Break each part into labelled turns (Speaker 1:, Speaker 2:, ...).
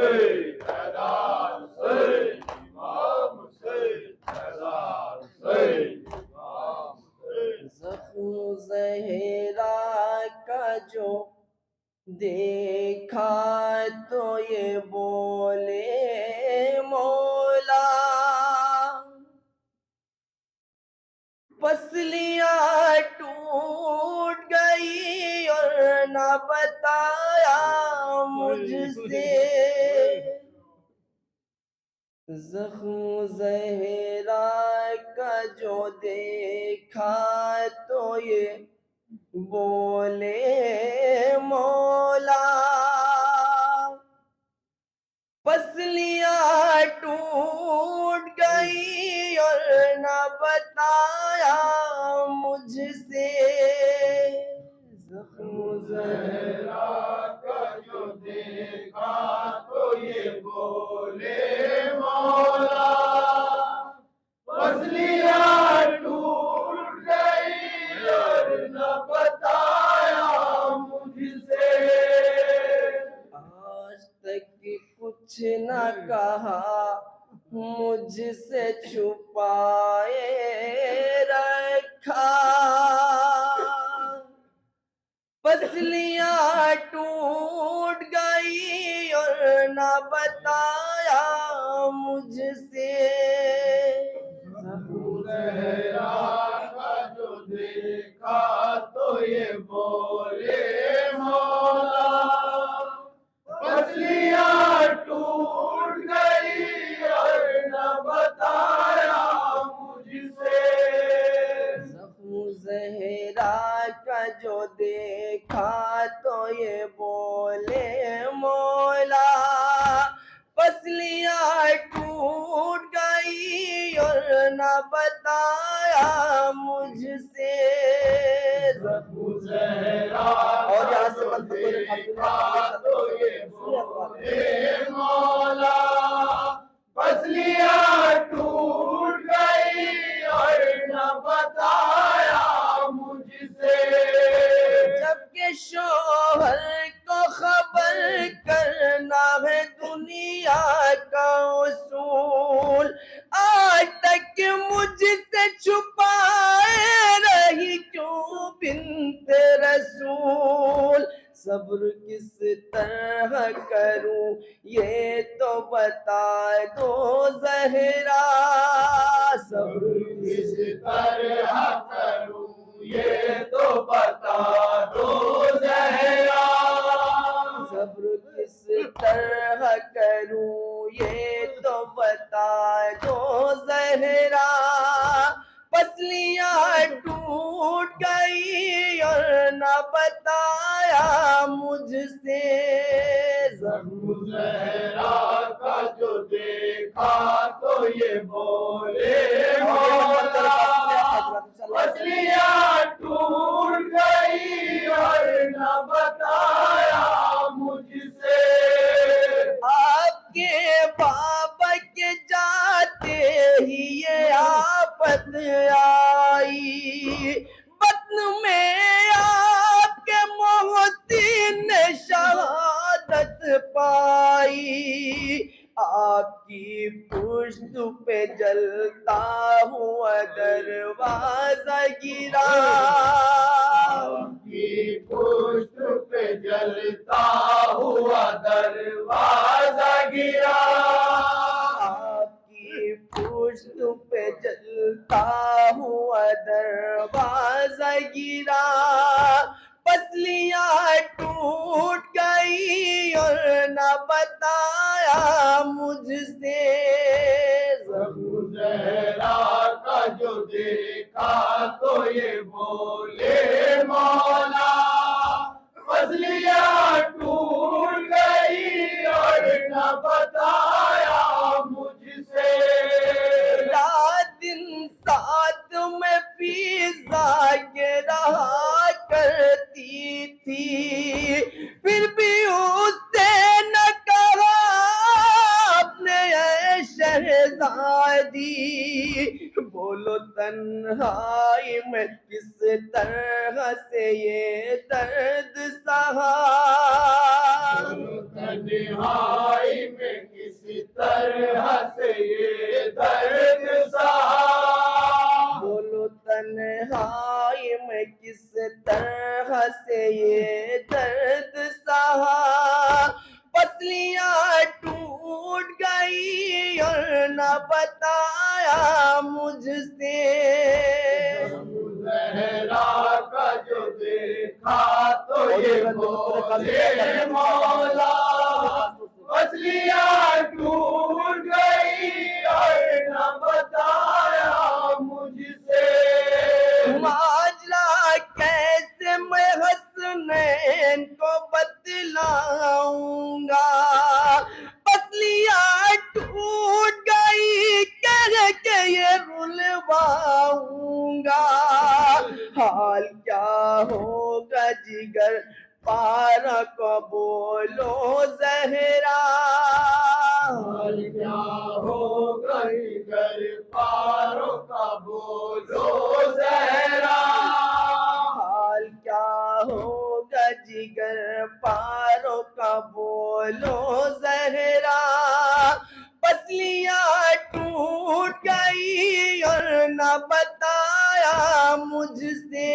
Speaker 1: हुसैन हैदर हुसैन इमाम हुसैन हैदर हुसैन इमाम हुसैन।
Speaker 2: ज़ख्म ज़हरा का जो देखा तो ये बोले मौला, पसलियाँ टूट गई और न बताया मुझसे। ज़ख्म ज़हरा का जो देखा तो ये बोले मौला, पसलियाँ टूट गई और न बताया मुझसे। ज़ख्म
Speaker 1: ज़हरा का जो देखा तो ये बोले मौला, पसलियाँ टूट गई और न बताया मुझसे।
Speaker 2: आज तक कुछ न कहा मुझसे छुपाए रखा, पसलियाँ टूट गई और न बताया मुझसे।
Speaker 1: ज़हरा का जो देखा तो ये बोले मौला, पसलियाँ टूट गई और न बताया मुझसे।
Speaker 2: ज़ख्म ज़हरा का जो देखा तो ये बोले मौला, पसलियाँ टूट गई और न बताया मुझसे।
Speaker 1: ज़ख्म ज़हरा
Speaker 2: और यहाँ से
Speaker 1: का
Speaker 2: बंद
Speaker 1: देखा तो ये बोले मौला, पसलियाँ टूट गई और न बताया मुझसे।
Speaker 2: जबकि शोहर को खबर करना है दुनिया का उसूल, आज तक मुझसे छुपाए रही क्यों बिन्ते रसूल। सब्र किस तरह करूं ये तो बता दो ज़हरा, सब्र
Speaker 1: किस तरह करूं ये तो बता दो ज़हरा,
Speaker 2: सब्र किस तरह करूं ये तो बता दो ज़हरा, पसलियाँ टूट गई और न बताया मुझसे।
Speaker 1: ज़ख्म ज़हरा का जो देखा तो ये बोले मौला, पसलियाँ टूट गई और न बताया मुझसे।
Speaker 2: आपके बाबा के जाते ही ये आफत आई, बत्न में आपके मोहसिन ने शहादत पाई। आपकी पुश्त पे जलता हुआ दरवाजा गिरा,
Speaker 1: आपकी पुश्त पे जलता हुआ दरवाजा गिरा,
Speaker 2: आपकी पुश्त पे जलता हुआ दरवाजा गिरा, पसलियाँ टूट गई और न बताया मुझसे।
Speaker 1: ज़ख्म ज़हरा का जो देखा तो ये बोले मौला, पसलियाँ टूट गई और न बताया मुझसे।
Speaker 2: रात दिन साथ में फिजा के रहा करती थी, फिर भी उससे न कहा अपने ऐ शहज़ादी, बोलो तन्हाई में किस तरह से ये दर्द सहा,
Speaker 1: तन्हाई
Speaker 2: पसलियां टूट गई और न बताया मुझसे।
Speaker 1: जहरा का जो देखा तो ये बोले मौला, पसलियां टूट गई और न बताया मुझसे।
Speaker 2: माजरा कैसे मैं हसनैन को बतलाऊंगा, पसलियां टूट गई कह के ये रुलवाऊंगा। हाल क्या होगा जिगर पारा को बोलो जहरा,
Speaker 1: हाल क्या होगा घर पारों का बोलो जहरा।
Speaker 2: हाल क्या होगा जिगर पारों का बोलो जहरा। पसलियां टूट गई और न बताया मुझसे।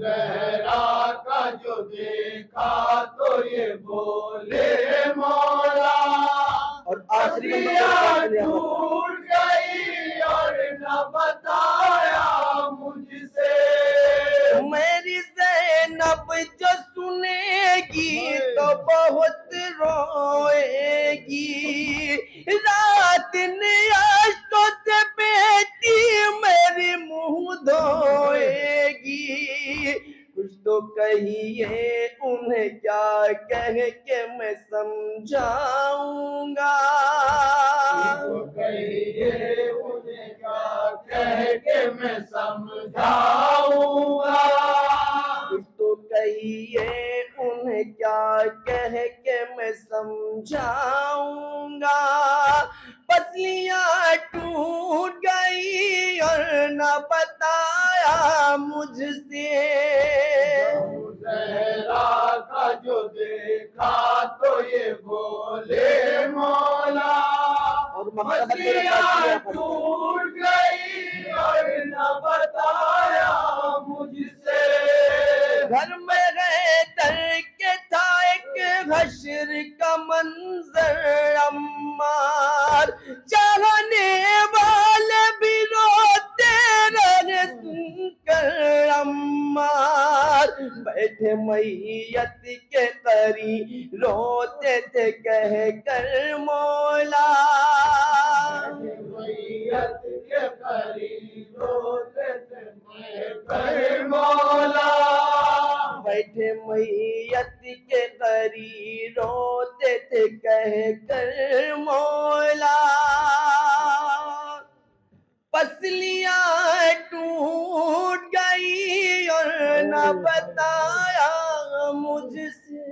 Speaker 1: जहरा का जो देखा तो ये बोले मौला,
Speaker 2: और आखिरी
Speaker 1: पसलियां
Speaker 2: नंबर
Speaker 1: टूट गई और न बताया मुझसे।
Speaker 2: मेरी ज़ैनब जो सुनेगी तो बहुत रोएगी, रात आंखों से बेटी मेरी मुंह धोएगी। कुछ तो कहिए उन्हें क्या कह के मैं समझाऊंगा।
Speaker 1: तो कहिए उन्हें क्या कह के मैं समझाऊंगा।
Speaker 2: कुछ तो कहिए उन्हें क्या कह के मैं समझाऊंगा। पसलियां टूट गई और न बताया मुझसे।
Speaker 1: जहरा का जो देखा तो ये बोले मौला,
Speaker 2: और
Speaker 1: पसलियां टूट गई और न बताया मुझसे।
Speaker 2: घर में गए दर के था एक हश्र का मंजर अम्मार, चाहने वाले भी रोते रहे सुनकर अम्मार। बैठे मैयत के करी रोते थे कह कर मौला,
Speaker 1: मैयत के करीब रोते थे मैं मौला।
Speaker 2: बैठे मैयत के करी रोते थे कह कर मौला। पसलियां टूट गई और न बताया मुझसे।